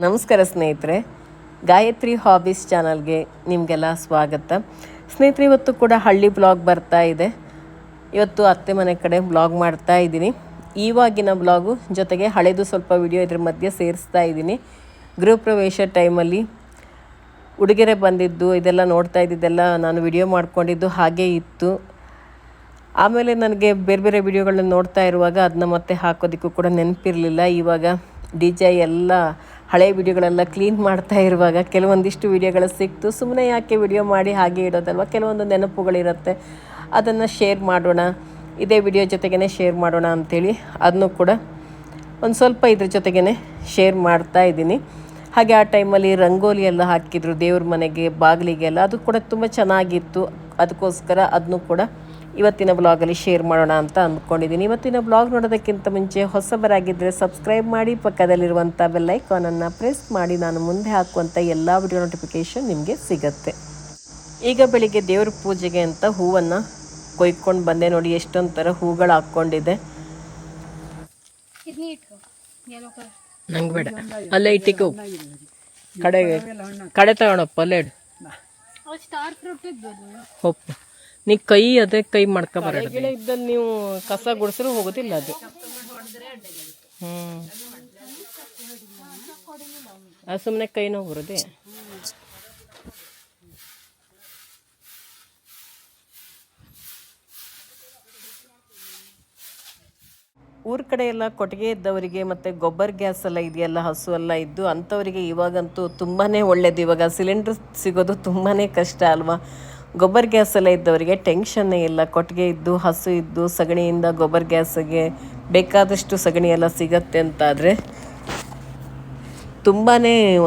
ನಮಸ್ಕಾರ ಸ್ನೇಹಿತರೆ, ಗಾಯತ್ರಿ ಹಾಬೀಸ್ ಚಾನಲ್ಗೆ ನಿಮಗೆಲ್ಲ ಸ್ವಾಗತ. ಸ್ನೇಹಿತರೆ, ಇವತ್ತು ಕೂಡ ಹಳ್ಳಿ ಬ್ಲಾಗ್ ಬರ್ತಾ ಇದೆ. ಇವತ್ತು ಅತ್ತೆ ಮನೆ ಕಡೆ ಬ್ಲಾಗ್ ಮಾಡ್ತಾ ಇದ್ದೀನಿ. ಇವಾಗಿನ ಬ್ಲಾಗು ಜೊತೆಗೆ ಹಳೆದು ಸ್ವಲ್ಪ ವಿಡಿಯೋ ಇದ್ರ ಮಧ್ಯೆ ಸೇರಿಸ್ತಾ ಇದ್ದೀನಿ. ಗೃಹ ಪ್ರವೇಶ ಟೈಮಲ್ಲಿ ಉಡುಗೊರೆ ಬಂದಿದ್ದು ಇದೆಲ್ಲ ನೋಡ್ತಾ ಇದ್ದಿದ್ದೆಲ್ಲ ನಾನು ವಿಡಿಯೋ ಮಾಡ್ಕೊಂಡಿದ್ದು ಹಾಗೇ ಇತ್ತು. ಆಮೇಲೆ ನನಗೆ ಬೇರೆ ಬೇರೆ ವಿಡಿಯೋಗಳನ್ನ ನೋಡ್ತಾ ಇರುವಾಗ ಅದನ್ನ ಮತ್ತೆ ಹಾಕೋದಕ್ಕೂ ಕೂಡ ನೆನಪಿರಲಿಲ್ಲ. ಇವಾಗ DJ ಎಲ್ಲ ಹಳೆ ವಿಡಿಯೋಗಳೆಲ್ಲ ಕ್ಲೀನ್ ಮಾಡ್ತಾ ಇರುವಾಗ ಕೆಲವೊಂದಿಷ್ಟು ವಿಡಿಯೋಗಳು ಸಿಕ್ತು. ಸುಮ್ಮನೆ ಯಾಕೆ ವಿಡಿಯೋ ಮಾಡಿ ಹಾಗೆ ಇಡೋದಲ್ವ, ಕೆಲವೊಂದು ನೆನಪುಗಳಿರುತ್ತೆ, ಅದನ್ನು ಶೇರ್ ಮಾಡೋಣ, ಇದೇ ವಿಡಿಯೋ ಜೊತೆಗೇ ಶೇರ್ ಮಾಡೋಣ ಅಂಥೇಳಿ ಅದನ್ನು ಕೂಡ ಒಂದು ಸ್ವಲ್ಪ ಇದ್ರ ಜೊತೆಗೇ ಶೇರ್ ಮಾಡ್ತಾ ಇದ್ದೀನಿ. ಹಾಗೆ ಆ ಟೈಮಲ್ಲಿ ರಂಗೋಲಿ ಎಲ್ಲ ಹಾಕಿದ್ರು ದೇವ್ರ ಮನೆಗೆ, ಬಾಗಿಲಿಗೆಲ್ಲ. ಅದು ಕೂಡ ತುಂಬ ಚೆನ್ನಾಗಿತ್ತು. ಅದಕ್ಕೋಸ್ಕರ ಅದನ್ನು ಕೂಡ ಇವತ್ತಿನ ಬ್ಲಾಗಲ್ಲಿ ಶೇರ್ ಮಾಡೋಣ ಅಂತ ಅಂದ್ಕೊಂಡಿದ್ದೀನಿ. ಇವತ್ತಿನ ಬ್ಲಾಗ್ ನೋಡೋದಕ್ಕಿಂತ ಮುಂಚೆ ಹೊಸಬರಾಗಿದ್ದರೆ ಸಬ್ಸ್ಕ್ರೈಬ್ ಮಾಡಿ, ಪಕ್ಕದಲ್ಲಿರುವಂಥ ಬೆಲ್ ಐಕಾನನ್ನು ಪ್ರೆಸ್ ಮಾಡಿ. ನಾನು ಮುಂದೆ ಹಾಕುವಂಥ ಎಲ್ಲ ವಿಡಿಯೋ ನೋಟಿಫಿಕೇಷನ್ ನಿಮಗೆ ಸಿಗುತ್ತೆ. ಈಗ ಬೆಳಿಗ್ಗೆ ದೇವ್ರ ಪೂಜೆಗೆ ಅಂತ ಹೂವನ್ನು ಕೊಯ್ಕೊಂಡು ಬಂದೆ. ನೋಡಿ ಎಷ್ಟೊಂದು ಥರ ಹೂಗಳು ಹಾಕ್ಕೊಂಡಿದೆ. ನಂಗೆ ಬೇಡ, ಅಲ್ಲೇ ಇಟ್ಟಿಕು, ಕಡೆ ತಗೊಳಪ್ಪ, ಅಲ್ಲೇ ಹೊಪ್ಪು. ನೀ ಕೈ ಅದೇ ಕೈ ಮಾಡ್ಕೊಬಾರ ಇದ್ದಲ್ಲಿ ನೀವು ಕಸ ಗುಡಿಸ್ರು ಹೋಗೋದಿಲ್ಲ ಅದು. ಅದು ಸುಮ್ಮನೆ ಕೈ ನೋವು ಬರೋದೆ. ಊರ ಕಡೆ ಎಲ್ಲ ಕೊಟ್ಟಿಗೆ ಇದ್ದವರಿಗೆ ಮತ್ತು ಗೊಬ್ಬರ ಗ್ಯಾಸ್ ಎಲ್ಲ ಇದೆಯಲ್ಲ, ಹಸು ಎಲ್ಲ ಇದ್ದು ಅಂಥವರಿಗೆ ಇವಾಗಂತೂ ತುಂಬಾ ಒಳ್ಳೇದು. ಇವಾಗ ಸಿಲಿಂಡ್ರ್ ಸಿಗೋದು ತುಂಬಾ ಕಷ್ಟ ಅಲ್ವಾ. ಗೊಬ್ಬರ ಗ್ಯಾಸ್ ಎಲ್ಲ ಇದ್ದವರಿಗೆ ಟೆನ್ಷನ್ನೇ ಇಲ್ಲ. ಕೊಟ್ಟಿಗೆ ಇದ್ದು, ಹಸು ಇದ್ದು, ಸಗಣಿಯಿಂದ ಗೊಬ್ಬರ ಗ್ಯಾಸಿಗೆ ಬೇಕಾದಷ್ಟು ಸಗಣಿ ಎಲ್ಲ ಸಿಗತ್ತೆ ಅಂತಾದರೆ ತುಂಬಾ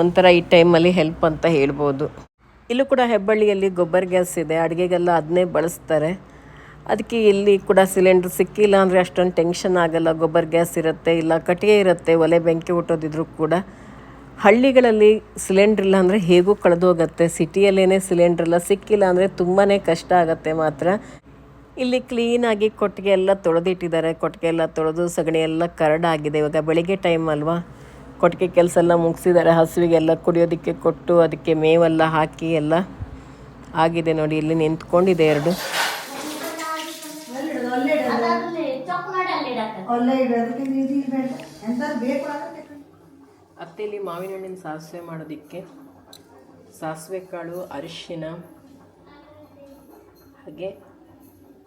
ಒಂಥರ ಈ ಟೈಮಲ್ಲಿ ಹೆಲ್ಪ್ ಅಂತ ಹೇಳ್ಬೋದು. ಇಲ್ಲೂ ಕೂಡ ಹೆಬ್ಬಳ್ಳಿಯಲ್ಲಿ ಗೊಬ್ಬರ ಗ್ಯಾಸ್ ಇದೆ, ಅಡುಗೆಗೆಲ್ಲ ಅದನ್ನೇ ಬಳಸ್ತಾರೆ. ಅದಕ್ಕೆ ಇಲ್ಲಿ ಕೂಡ ಸಿಲಿಂಡ್ರ್ ಸಿಕ್ಕಿಲ್ಲ ಅಂದರೆ ಅಷ್ಟೊಂದು ಟೆನ್ಷನ್ ಆಗೋಲ್ಲ. ಗೊಬ್ಬರ ಗ್ಯಾಸ್ ಇರುತ್ತೆ, ಇಲ್ಲ ಕಟ್ಟಿಗೆ ಇರುತ್ತೆ, ಒಲೆ ಬೆಂಕಿ ಹುಟ್ಟೋದಿದ್ರು ಕೂಡ. ಹಳ್ಳಿಗಳಲ್ಲಿ ಸಿಲಿಂಡ್ರ್ ಇಲ್ಲ ಅಂದರೆ ಹೇಗೂ ಕಳೆದೋಗುತ್ತೆ. ಸಿಟಿಯಲ್ಲೇ ಸಿಲಿಂಡ್ರ್ ಎಲ್ಲ ಸಿಕ್ಕಿಲ್ಲ ಅಂದರೆ ತುಂಬಾ ಕಷ್ಟ ಆಗುತ್ತೆ ಮಾತ್ರ. ಇಲ್ಲಿ ಕ್ಲೀನಾಗಿ ಕೊಟ್ಟಿಗೆ ಎಲ್ಲ ತೊಳೆದಿಟ್ಟಿದ್ದಾರೆ. ಕೊಟ್ಟಿಗೆ ಎಲ್ಲ ತೊಳೆದು ಸಗಣಿ ಎಲ್ಲ ಕರಡಾಗಿದೆ. ಇವಾಗ ಬೆಳಿಗ್ಗೆ ಟೈಮ್ ಅಲ್ವಾ, ಕೊಟ್ಟಿಗೆ ಕೆಲಸ ಎಲ್ಲ ಮುಗಿಸಿದ್ದಾರೆ. ಹಸುವಿಗೆಲ್ಲ ಕುಡಿಯೋದಕ್ಕೆ ಕೊಟ್ಟು ಅದಕ್ಕೆ ಮೇವೆಲ್ಲ ಹಾಕಿ ಎಲ್ಲ ಆಗಿದೆ. ನೋಡಿ ಇಲ್ಲಿ ನಿಂತ್ಕೊಂಡಿದೆ ಎರಡು. ಅತ್ತೆಯಲ್ಲಿ ಮಾವಿನ ಹಣ್ಣಿನ ಸಾಸಿವೆ ಮಾಡೋದಕ್ಕೆ ಸಾಸಿವೆ ಕಾಳು, ಅರಿಶಿನ ಹಾಗೆ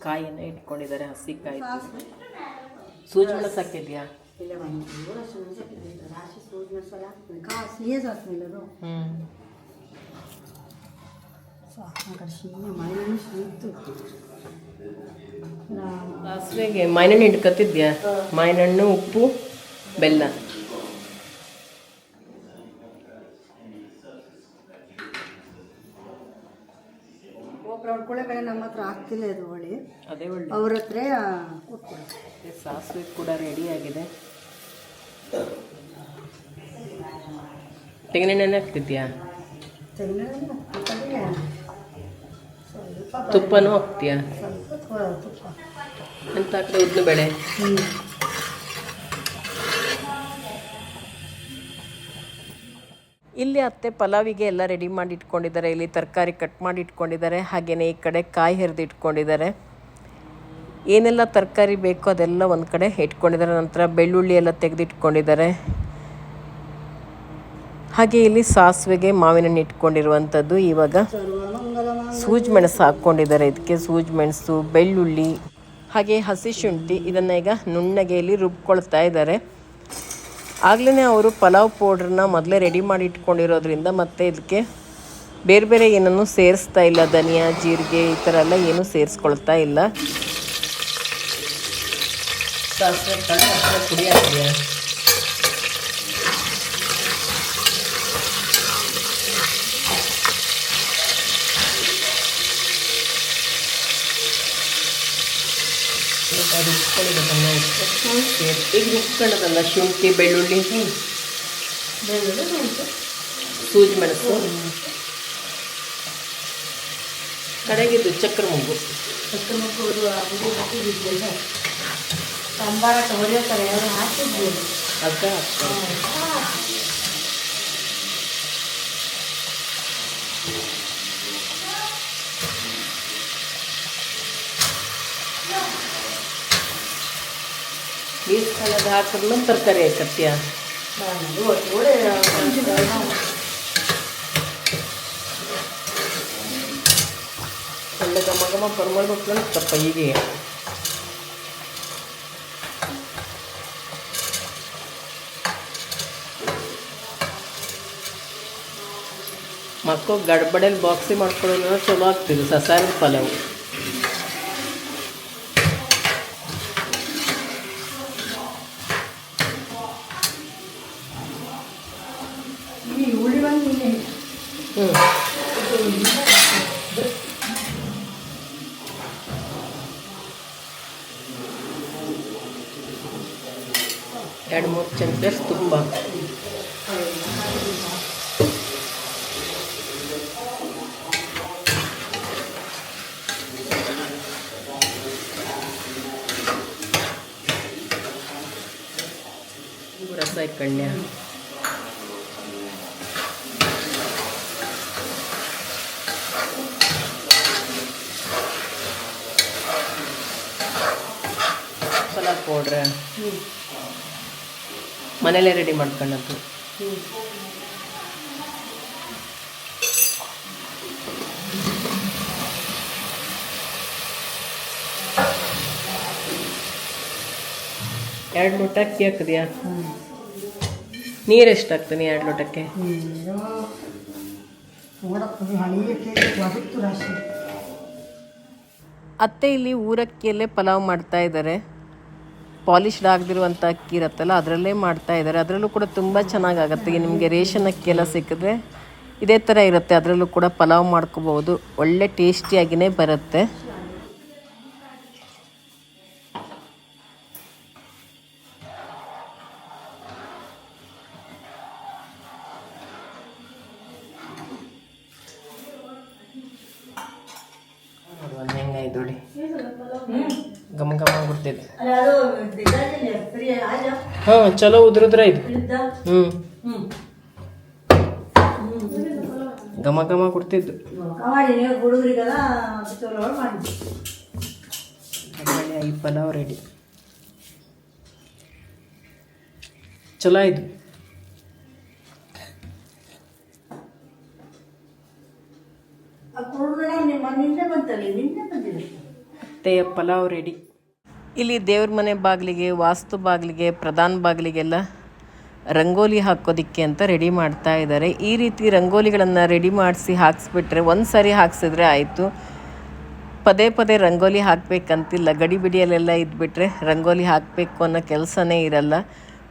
ಕಾಯಿಯನ್ನು ಇಟ್ಕೊಂಡಿದ್ದಾರೆ. ಹಸಿ ಕಾಯಿ. ಸೂಜಿ ಮೆಣಸು ಹಾಕಿದ್ಯಾ? ಸಾಸಿವೆಗೆ ಮಾವಿನಹಣ್ಣು ಇಟ್ಕೊತಿದ್ಯಾ? ಮಾವಿನಹಣ್ಣು, ಉಪ್ಪು, ಬೆಲ್ಲ. ಹೊಡ್ಕೊಳ್ಳೆ ನಮ್ಮ ಹತ್ರ ಆಗ್ತಿಲ್ಲ ಇದು ಹೊಳಿ, ಅದೇ ಒಳ್ಳೆ. ಅವ್ರ ಹತ್ರ ಸಾಸಿವೆ ಕೂಡ ರೆಡಿ ಆಗಿದೆ. ತೆಂಗಿನೆಣ್ಣೆ ಹಾಕ್ತಿದ್ಯಾ? ತುಪ್ಪನೂ ಹಾಕ್ತೀಯಾ? ಅಂತ ಹಾಕಿದ್ರೆ ಉದ್ದಿನ ಬೇಳೆ. ಇಲ್ಲಿ ಅತ್ತೆ ಪಲಾವಿಗೆ ಎಲ್ಲ ರೆಡಿ ಮಾಡಿ ಇಟ್ಕೊಂಡಿದ್ದಾರೆ. ಇಲ್ಲಿ ತರಕಾರಿ ಕಟ್ ಮಾಡಿ ಇಟ್ಕೊಂಡಿದ್ದಾರೆ. ಹಾಗೆಯೇ ಈ ಕಡೆ ಕಾಯಿ ಹೆರಿದು ಇಟ್ಕೊಂಡಿದ್ದಾರೆ. ಏನೆಲ್ಲ ತರಕಾರಿ ಬೇಕೋ ಅದೆಲ್ಲ ಒಂದು ಕಡೆ ಇಟ್ಕೊಂಡಿದ್ದಾರೆ. ನಂತರ ಬೆಳ್ಳುಳ್ಳಿ ಎಲ್ಲ ತೆಗೆದಿಟ್ಕೊಂಡಿದ್ದಾರೆ. ಹಾಗೆ ಇಲ್ಲಿ ಸಾಸಿವೆಗೆ ಮಾವಿನ ಹಣ್ಣು ಇಟ್ಕೊಂಡಿರುವಂಥದ್ದು. ಇವಾಗ ಸೂಜಿ ಮೆಣಸು ಹಾಕ್ಕೊಂಡಿದ್ದಾರೆ. ಇದಕ್ಕೆ ಸೂಜಿ ಮೆಣಸು, ಬೆಳ್ಳುಳ್ಳಿ ಹಾಗೆ ಹಸಿ ಶುಂಠಿ ಇದನ್ನು ಈಗ ನುಣ್ಣಗೆ ಇಲ್ಲಿ ರುಬ್ಕೊಳ್ತಾ ಇದ್ದಾರೆ. ಆಗಲೇ ಅವರು ಪಲಾವ್ ಪೌಡ್ರನ್ನ ಮೊದಲೇ ರೆಡಿ ಮಾಡಿ ಇಟ್ಕೊಂಡಿರೋದ್ರಿಂದ ಮತ್ತೆ ಇದಕ್ಕೆ ಬೇರೆ ಬೇರೆ ಏನನ್ನು ಸೇರಿಸ್ತಾ ಇಲ್ಲ. ಧನಿಯಾ, ಜೀರಿಗೆ ಈ ಥರ ಎಲ್ಲ ಏನೂ ಸೇರಿಸ್ಕೊಳ್ತಾ ಇಲ್ಲ. ಸಾಸಿವೆ ಕಾಳು ಪುಡಿ ಹಾಕಿದೆಯಾ? ಈಗ ರುಬ್ಕೊಳ್ಳೋದಲ್ಲ, ಶುಂಠಿ, ಬೆಳ್ಳುಳ್ಳಿ, ಸೂಜಿ ಮೆಣಸು, ಕಡೆಗಿದ್ದು ಚಕ್ರ ಮೊಗ್ಗು. ಸಂಬಾರ ಹೊರಿಯೋತಾರೆ, ಅವರು ಹಾಕಿದ್ವಿ. ಅದಕ್ಕೆ ಅದು ಹಾಕಿದ್ಮೇಲೆ ತರಕಾರಿ ಹಾಕತ್ತೀಯ. ಒಳ್ಳೆ ಘಮ ಘಮ ಪರಿಮಳಪ್ಪ ಹೀಗೆ. ಮಕ್ಕಳು ಗಡ್ಬಡಲ್ಲಿ ಬಾಕ್ಸಿ ಮಾಡ್ಕೊಳ್ಳೋದು ಚಲೋ ಆಗ್ತಿದೆ ಸಸಾರದ ಪಲಾವು. ಎರಡು ಮೂರು ಚಮಚ ತುಂಬ ರಸ ಕಣ್ಯ. ಪಲಾವ್ ಪೌಡ್ರ ಮನೇಲೇ ರೆಡಿ ಮಾಡ್ಕೊಂಡದ್ದು. ಎರಡು ಲೋಟ ಅಕ್ಕಿ ಹಾಕಿದ್ಯಾ? ನೀರು ಎಷ್ಟು ಹಾಕ್ತೀನಿ 2 ಲೋಟಕ್ಕೆ? ಅತ್ತೆ ಇಲ್ಲಿ ಊರಕ್ಕಿಯಲ್ಲೇ ಪಲಾವ್ ಮಾಡ್ತಾ ಇದ್ದಾರೆ. ಪಾಲಿಶ್ಡ್ ಆಗದಿರುವಂಥ ಅಕ್ಕಿ ಇರುತ್ತಲ್ಲ ಅದರಲ್ಲೇ ಮಾಡ್ತಾ ಇದ್ದಾರೆ. ಅದರಲ್ಲೂ ಕೂಡ ತುಂಬ ಚೆನ್ನಾಗಾಗತ್ತೆ. ನಿಮಗೆ ರೇಷನ್ ಅಕ್ಕಿ ಎಲ್ಲ ಸಿಕ್ಕಿದ್ರೆ ಇದೇ ಥರ ಇರುತ್ತೆ. ಅದರಲ್ಲೂ ಕೂಡ ಪಲಾವ್ ಮಾಡ್ಕೋಬೋದು. ಒಳ್ಳೆ ಟೇಸ್ಟಿಯಾಗಿಯೇ ಬರುತ್ತೆ. ಹೆಂಗಾಯ್ತು ನೋಡಿ, ಘಮ ಘಮ ಕೊಡ್ತಿದ್ದೆ. ಹಾಂ ಚಲೋ ಉದ್ರುದ್ರ ಇದು. ಘಮ ಘಮ ಕೊಡ್ತಿದ್ದು. ಈ ಪಲಾವ್ ರೆಡಿ. ಚಲೋ ಇದು. ಅತ್ತೆಯ ಪಲಾವ್ ರೆಡಿ. ಇಲ್ಲಿ ದೇವ್ರ ಮನೆ ಬಾಗಿಲಿಗೆ, ವಾಸ್ತು ಬಾಗಿಲಿಗೆ, ಪ್ರಧಾನ ಬಾಗಿಲಿಗೆಲ್ಲ ರಂಗೋಲಿ ಹಾಕೋದಿಕ್ಕೆ ಅಂತ ರೆಡಿ ಮಾಡ್ತಾ ಇದ್ದಾರೆ. ಈ ರೀತಿ ರಂಗೋಲಿಗಳನ್ನು ರೆಡಿ ಮಾಡಿಸಿ ಹಾಕ್ಸ್ಬಿಟ್ರೆ ಒಂದು ಸಾರಿ ಹಾಕ್ಸಿದ್ರೆ ಆಯಿತು. ಪದೇ ಪದೇ ರಂಗೋಲಿ ಹಾಕಬೇಕಂತಿಲ್ಲ. ಗಡಿ ಬಿಡಿಯಲ್ಲೆಲ್ಲ ಇದ್ಬಿಟ್ರೆ ರಂಗೋಲಿ ಹಾಕಬೇಕು ಅನ್ನೋ ಕೆಲಸನೇ ಇರಲ್ಲ.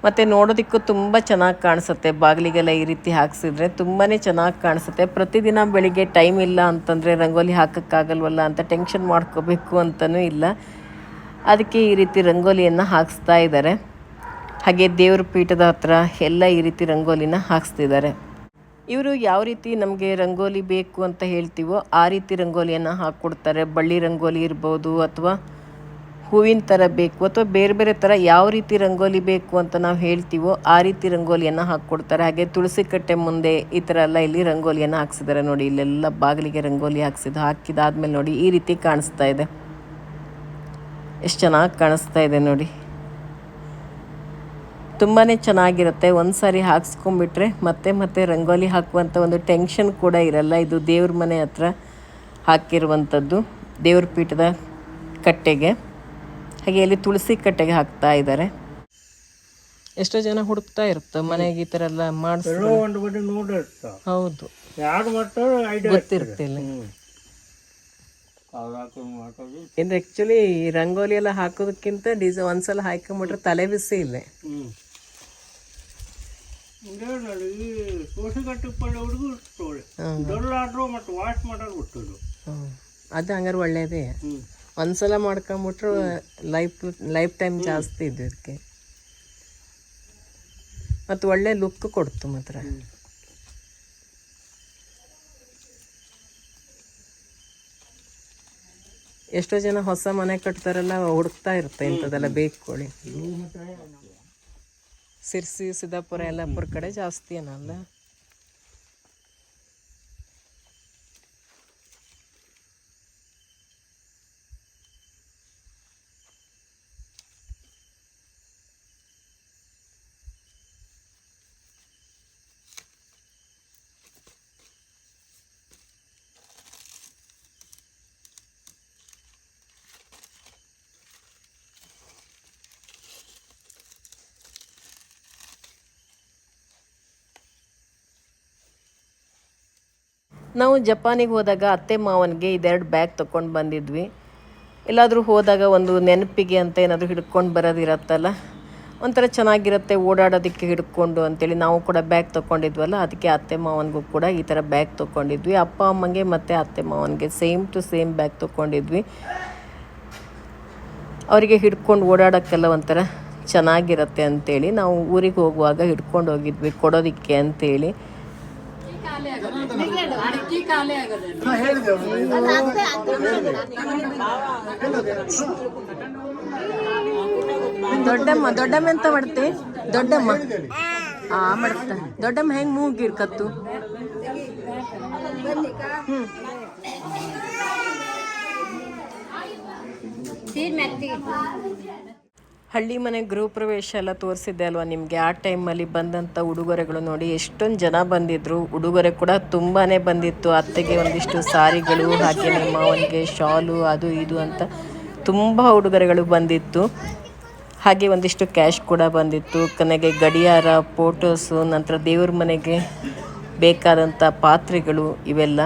ಮತ್ತು ನೋಡೋದಕ್ಕೂ ತುಂಬ ಚೆನ್ನಾಗಿ ಕಾಣಿಸುತ್ತೆ. ಬಾಗಿಲಿಗೆಲ್ಲ ಈ ರೀತಿ ಹಾಕ್ಸಿದ್ರೆ ತುಂಬಾ ಚೆನ್ನಾಗಿ ಕಾಣಿಸುತ್ತೆ. ಪ್ರತಿದಿನ ಬೆಳಿಗ್ಗೆ ಟೈಮ್ ಇಲ್ಲ ಅಂತಂದರೆ ರಂಗೋಲಿ ಹಾಕೋಕ್ಕಾಗಲ್ವಲ್ಲ ಅಂತ ಟೆನ್ಷನ್ ಮಾಡ್ಕೋಬೇಕು ಅಂತಲೂ ಇಲ್ಲ. ಅದಕ್ಕೆ ಈ ರೀತಿ ರಂಗೋಲಿಯನ್ನು ಹಾಕಿಸ್ತಾ ಇದ್ದಾರೆ. ಹಾಗೆ ದೇವ್ರ ಪೀಠದ ಹತ್ರ ಎಲ್ಲ ಈ ರೀತಿ ರಂಗೋಲಿನ ಹಾಕಿಸ್ತಿದ್ದಾರೆ. ಇವರು ಯಾವ ರೀತಿ ನಮಗೆ ರಂಗೋಲಿ ಬೇಕು ಅಂತ ಹೇಳ್ತೀವೋ ಆ ರೀತಿ ರಂಗೋಲಿಯನ್ನು ಹಾಕ್ಕೊಡ್ತಾರೆ. ಬಳ್ಳಿ ರಂಗೋಲಿ ಇರ್ಬೋದು, ಅಥವಾ ಹೂವಿನ ಥರ ಬೇಕು, ಅಥವಾ ಬೇರೆ ಬೇರೆ ಥರ ಯಾವ ರೀತಿ ರಂಗೋಲಿ ಬೇಕು ಅಂತ ನಾವು ಹೇಳ್ತೀವೋ ಆ ರೀತಿ ರಂಗೋಲಿಯನ್ನು ಹಾಕ್ಕೊಡ್ತಾರೆ. ಹಾಗೆ ತುಳಸಿ ಕಟ್ಟೆ ಮುಂದೆ ಈ ಥರ ಎಲ್ಲ ಇಲ್ಲಿ ರಂಗೋಲಿಯನ್ನು ಹಾಕ್ಸಿದ್ದಾರೆ ನೋಡಿ. ಇಲ್ಲೆಲ್ಲ ಬಾಗಿಲಿಗೆ ರಂಗೋಲಿ ಹಾಕಿದಾದ್ಮೇಲೆ ನೋಡಿ ಈ ರೀತಿ ಕಾಣಿಸ್ತಾ ಇದೆ. ಎಷ್ಟು ಚೆನ್ನಾಗಿ ಕಾಣಿಸ್ತಾ ಇದೆ ನೋಡಿ. ತುಂಬಾ ಚೆನ್ನಾಗಿರುತ್ತೆ. ಒಂದು ಸಾರಿ ಹಾಕ್ಸ್ಕೊಂಡ್ಬಿಟ್ರೆ ಮತ್ತೆ ಮತ್ತೆ ರಂಗೋಲಿ ಹಾಕುವಂಥ ಒಂದು ಟೆನ್ಷನ್ ಕೂಡ ಇರಲ್ಲ. ಇದು ದೇವ್ರ ಮನೆ ಹತ್ರ ಹಾಕಿರುವಂಥದ್ದು, ದೇವ್ರ ಪೀಠದ ಕಟ್ಟೆಗೆ. ಹಾಗೆ ಇಲ್ಲಿ ತುಳಸಿ ಕಟ್ಟೆಗೆ ಹಾಕ್ತಾ ಇದ್ದಾರೆ. ಎಷ್ಟೋ ಜನ ಹುಡುಕ್ತಾ ಇರುತ್ತೆ ಮನೆಗೆ ಈ ಥರ ಎಲ್ಲ ಮಾಡಿಸ್ತಾರೆ. ಹೌದು, ಗೊತ್ತಿರ್ತಿಲ್ಲ. ಇದು ಆ್ಯಕ್ಚುಲಿ ಈ ರಂಗೋಲಿ ಎಲ್ಲ ಹಾಕೋದಕ್ಕಿಂತ ಒಂದ್ಸಲ ಹಾಕೊಂಬಿಟ್ರೆ ತಲೆ ಬಿಸಿ ಇಲ್ಲ. ಅದು ಹಂಗಾರೆ ಒಳ್ಳೇದೇ. ಒಂದ್ಸಲ ಮಾಡ್ಕೊಂಬಿಟ್ರು ಲೈಫ್ ಟೈಮ್ ಜಾಸ್ತಿ ಇದ್ದು ಇದಕ್ಕೆ. ಮತ್ತು ಒಳ್ಳೆ ಲುಕ್ ಕೊಡ್ತು ಮಾತ್ರ. ಎಷ್ಟೋ ಜನ ಹೊಸ ಮನೆ ಕಟ್ತಾರಲ್ಲ ಹುಡುಕ್ತಾ ಇರುತ್ತೆ ಇಂಥದ್ದೆಲ್ಲ ಬೇಕೊಳ್ಳಿ. ಸಿರ್ಸಿ, ಸಿದ್ದಾಪುರ, ಯಲ್ಲಾಪುರ ಕಡೆ ಜಾಸ್ತಿ ಏನಲ್ಲ. ನಾವು ಜಪಾನಿಗೆ ಹೋದಾಗ ಅತ್ತೆ ಮಾವನಿಗೆ ಇದೆರಡು ಬ್ಯಾಗ್ ತೊಗೊಂಡು ಬಂದಿದ್ವಿ. ಎಲ್ಲಾದರೂ ಹೋದಾಗ ಒಂದು ನೆನಪಿಗೆ ಅಂತ ಏನಾದರೂ ಹಿಡ್ಕೊಂಡು ಬರೋದಿರತ್ತಲ್ಲ, ಒಂಥರ ಚೆನ್ನಾಗಿರುತ್ತೆ ಓಡಾಡೋದಕ್ಕೆ ಹಿಡ್ಕೊಂಡು ಅಂತೇಳಿ ನಾವು ಕೂಡ ಬ್ಯಾಗ್ ತೊಗೊಂಡಿದ್ವಲ್ಲ, ಅದಕ್ಕೆ ಅತ್ತೆ ಮಾವನಿಗೂ ಕೂಡ ಈ ಥರ ಬ್ಯಾಗ್ ತೊಗೊಂಡಿದ್ವಿ. ಅಪ್ಪ ಅಮ್ಮಂಗೆ ಮತ್ತು ಅತ್ತೆ ಮಾವನಿಗೆ ಸೇಮ್ ಟು ಸೇಮ್ ಬ್ಯಾಗ್ ತೊಗೊಂಡಿದ್ವಿ. ಅವರಿಗೆ ಹಿಡ್ಕೊಂಡು ಓಡಾಡೋಕ್ಕೆಲ್ಲ ಒಂಥರ ಚೆನ್ನಾಗಿರುತ್ತೆ ಅಂಥೇಳಿ ನಾವು ಊರಿಗೆ ಹೋಗುವಾಗ ಹಿಡ್ಕೊಂಡು ಹೋಗಿದ್ವಿ ಕೊಡೋದಕ್ಕೆ ಅಂಥೇಳಿ. ದೊಡ್ಡಮ್ಮ ಎಂತ ಮಾಡ್ತೆ? ದೊಡ್ಡಮ್ಮ ಮಾಡ್ತ ದೊಡ್ಡಮ್ಮ ಹೆಂಗ್ ಮೂಗಿರ್ಕತ್ತು. ಹಳ್ಳಿ ಮನೆ ಗೃಹ ಪ್ರವೇಶ ಎಲ್ಲ ತೋರಿಸಿದ್ದೆ ಅಲ್ವಾ ನಿಮಗೆ. ಆ ಟೈಮಲ್ಲಿ ಬಂದಂಥ ಉಡುಗೊರೆಗಳು ನೋಡಿ ಎಷ್ಟೊಂದು ಜನ ಬಂದಿದ್ದರು. ಉಡುಗೊರೆ ಕೂಡ ತುಂಬಾ ಬಂದಿತ್ತು. ಅತ್ತೆಗೆ ಒಂದಿಷ್ಟು ಸಾರಿಗಳು, ಹಾಗೆಯೇ ಮಾವನಿಗೆ ಶಾಲು, ಅದು ಇದು ಅಂತ ತುಂಬ ಉಡುಗೊರೆಗಳು ಬಂದಿತ್ತು. ಹಾಗೆ ಒಂದಿಷ್ಟು ಕ್ಯಾಶ್ ಕೂಡ ಬಂದಿತ್ತು. ಕೊನೆಗೆ ಗಡಿಯಾರ, ಫೋಟೋಸು, ನಂತರ ದೇವ್ರ ಮನೆಗೆ ಬೇಕಾದಂಥ ಪಾತ್ರೆಗಳು ಇವೆಲ್ಲ.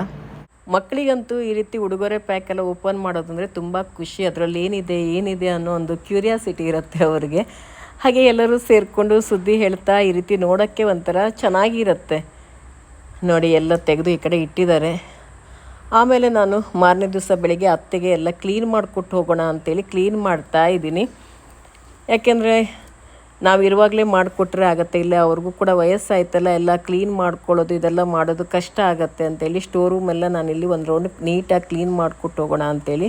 ಮಕ್ಕಳಿಗಂತೂ ಈ ರೀತಿ ಉಡುಗೊರೆ ಪ್ಯಾಕ್ ಎಲ್ಲ ಓಪನ್ ಮಾಡೋದಂದರೆ ತುಂಬ ಖುಷಿ. ಅದರಲ್ಲಿ ಏನಿದೆ ಅನ್ನೋ ಒಂದು ಕ್ಯೂರಿಯಾಸಿಟಿ ಇರುತ್ತೆ ಅವರಿಗೆ. ಹಾಗೆ ಎಲ್ಲರೂ ಸೇರಿಕೊಂಡು ಸುದ್ದಿ ಹೇಳ್ತಾ ಈ ರೀತಿ ನೋಡೋಕ್ಕೆ ಒಂಥರ ಚೆನ್ನಾಗಿರುತ್ತೆ. ನೋಡಿ ಎಲ್ಲ ತೆಗೆದು ಈ ಕಡೆ ಇಟ್ಟಿದ್ದಾರೆ. ಆಮೇಲೆ ನಾನು ಮಾರನೇ ದಿವಸ ಬೆಳಿಗ್ಗೆ ಅತ್ತೆಗೆ ಎಲ್ಲ ಕ್ಲೀನ್ ಮಾಡಿಕೊಟ್ಟು ಹೋಗೋಣ ಅಂತೇಳಿ ಕ್ಲೀನ್ ಮಾಡ್ತಾ ಇದ್ದೀನಿ. ಯಾಕೆಂದರೆ ನಾವು ಇರುವಾಗಲೇ ಮಾಡಿಕೊಟ್ರೆ ಆಗುತ್ತೆ, ಇಲ್ಲ ಅವ್ರಿಗೂ ಕೂಡ ವಯಸ್ಸಾಯ್ತಲ್ಲ, ಎಲ್ಲ ಕ್ಲೀನ್ ಮಾಡ್ಕೊಳ್ಳೋದು ಇದೆಲ್ಲ ಮಾಡೋದು ಕಷ್ಟ ಆಗುತ್ತೆ ಅಂತೇಳಿ ಸ್ಟೋರ್ ರೂಮೆಲ್ಲ ನಾನಿಲ್ಲಿ ಒಂದು ರೌಂಡ್ ನೀಟಾಗಿ ಕ್ಲೀನ್ ಮಾಡಿಕೊಟ್ಟು ಹೋಗೋಣ ಅಂತೇಳಿ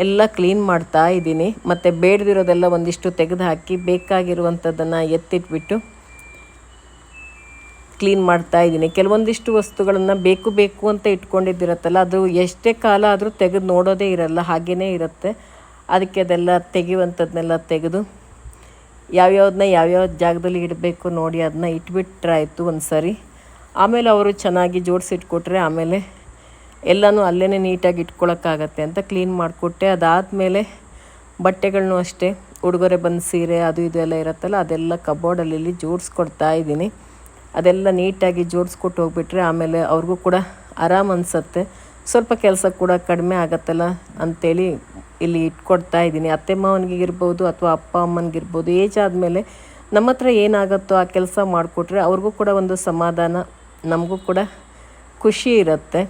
ಎಲ್ಲ ಕ್ಲೀನ್ ಮಾಡ್ತಾ ಇದ್ದೀನಿ. ಮತ್ತು ಬೇಡದಿರೋದೆಲ್ಲ ಒಂದಿಷ್ಟು ತೆಗೆದು ಹಾಕಿ ಬೇಕಾಗಿರುವಂಥದ್ದನ್ನು ಎತ್ತಿಟ್ಬಿಟ್ಟು ಕ್ಲೀನ್ ಮಾಡ್ತಾ ಇದ್ದೀನಿ. ಕೆಲವೊಂದಿಷ್ಟು ವಸ್ತುಗಳನ್ನು ಬೇಕು ಅಂತ ಇಟ್ಕೊಂಡಿದ್ದಿರತ್ತಲ್ಲ, ಅದು ಎಷ್ಟೇ ಕಾಲ ಆದರೂ ತೆಗೆದು ನೋಡೋದೇ ಇರಲ್ಲ, ಹಾಗೇ ಇರುತ್ತೆ. ಅದಕ್ಕೆ ಅದೆಲ್ಲ ತೆಗೆಯುವಂಥದ್ದನ್ನೆಲ್ಲ ತೆಗೆದು ಯಾವ್ಯಾವ ಜಾಗದಲ್ಲಿ ಇಡಬೇಕು ನೋಡಿ ಅದನ್ನ ಇಟ್ಬಿಟ್ರಾಯಿತು ಒಂದು ಸರಿ. ಆಮೇಲೆ ಅವರು ಚೆನ್ನಾಗಿ ಜೋಡಿಸಿಟ್ಕೊಟ್ರೆ ಆಮೇಲೆ ಎಲ್ಲನೂ ಅಲ್ಲೇ ನೀಟಾಗಿ ಇಟ್ಕೊಳ್ಳೋಕ್ಕಾಗತ್ತೆ ಅಂತ ಕ್ಲೀನ್ ಮಾಡಿಕೊಟ್ಟೆ. ಅದಾದಮೇಲೆ ಬಟ್ಟೆಗಳನ್ನೂ ಅಷ್ಟೇ, ಉಡುಗೊರೆ ಬಂದು ಸೀರೆ ಅದು ಇದು ಎಲ್ಲ ಇರುತ್ತಲ್ಲ, ಅದೆಲ್ಲ ಕಬೋರ್ಡಲ್ಲಿ ಜೋಡಿಸ್ಕೊಡ್ತಾ ಇದ್ದೀನಿ. ಅದೆಲ್ಲ ನೀಟಾಗಿ ಜೋಡಿಸ್ಕೊಟ್ಟು ಹೋಗ್ಬಿಟ್ರೆ ಆಮೇಲೆ ಅವ್ರಿಗೂ ಕೂಡ ಆರಾಮ್ ಅನಿಸುತ್ತೆ. ಸ್ವಲ್ಪ ಕೆಲಸ ಕೂಡ ಕಡಿಮೆ ಆಗತ್ತಲ್ಲ ಅಂಥೇಳಿ ಇಲ್ಲಿ ಇಟ್ಕೊಡ್ತಾ ಇದ್ದೀನಿ. ಅತ್ತೆ ಮಾವನಿಗಿರ್ಬೋದು ಅಥವಾ ಅಪ್ಪ ಅಮ್ಮನಿಗಿರ್ಬೋದು, ಏಜ್ ಆದಮೇಲೆ ನಮ್ಮ ಹತ್ರ ಏನಾಗುತ್ತೋ ಆ ಕೆಲಸ ಮಾಡಿಕೊಟ್ರೆ ಅವ್ರಿಗೂ ಕೂಡ ಒಂದು ಸಮಾಧಾನ, ನಮಗೂ ಕೂಡ ಖುಷಿ ಇರುತ್ತೆ.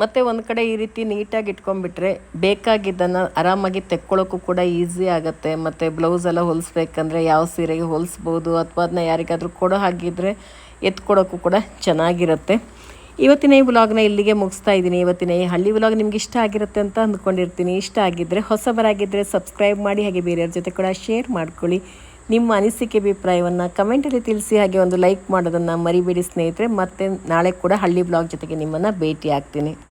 ಮತ್ತು ಒಂದು ಕಡೆ ಈ ರೀತಿ ನೀಟಾಗಿ ಇಟ್ಕೊಂಡ್ಬಿಟ್ರೆ ಬೇಕಾಗಿದ್ದನ್ನು ಆರಾಮಾಗಿ ತೆಕ್ಕೊಳ್ಳೋಕ್ಕೂ ಕೂಡ ಈಸಿ ಆಗುತ್ತೆ. ಮತ್ತು ಬ್ಲೌಸೆಲ್ಲ ಹೊಲಿಸ್ಬೇಕಂದ್ರೆ ಯಾವ ಸೀರೆಗೆ ಹೊಲಿಸ್ಬೋದು, ಅಥವಾ ಅದನ್ನ ಯಾರಿಗಾದರೂ ಕೊಡೋ ಹಾಗಿದ್ರೆ ಎತ್ಕೊಡೋಕ್ಕೂ ಕೂಡ ಚೆನ್ನಾಗಿರುತ್ತೆ. ಇವತ್ತಿನ ಈ ವ್ಲಾಗ್ನ ಇಲ್ಲಿಗೆ ಮುಗಿಸ್ತಾ ಇದ್ದೀನಿ. ಇವತ್ತಿನ ಈ ಹಳ್ಳಿ ವ್ಲಾಗ್ ನಿಮ್ಗೆ ಇಷ್ಟ ಆಗಿರುತ್ತೆ ಅಂತ ಅಂದ್ಕೊಂಡಿರ್ತೀನಿ. ಇಷ್ಟ ಆಗಿದ್ದರೆ ಹೊಸಬರಾಗಿದ್ದರೆ ಸಬ್ಸ್ಕ್ರೈಬ್ ಮಾಡಿ, ಹಾಗೆ ಬೇರೆಯವ್ರ ಜೊತೆ ಕೂಡ ಶೇರ್ ಮಾಡ್ಕೊಳ್ಳಿ. ನಿಮ್ಮ ಅನಿಸಿಕೆ ಅಭಿಪ್ರಾಯವನ್ನು ಕಮೆಂಟಲ್ಲಿ ತಿಳಿಸಿ, ಹಾಗೆ ಒಂದು ಲೈಕ್ ಮಾಡೋದನ್ನು ಮರಿಬೇಡಿ ಸ್ನೇಹಿತರೆ. ಮತ್ತು ನಾಳೆ ಕೂಡ ಹಳ್ಳಿ ವ್ಲಾಗ್ ಜೊತೆಗೆ ನಿಮ್ಮನ್ನು ಭೇಟಿ ಆಗ್ತೀನಿ.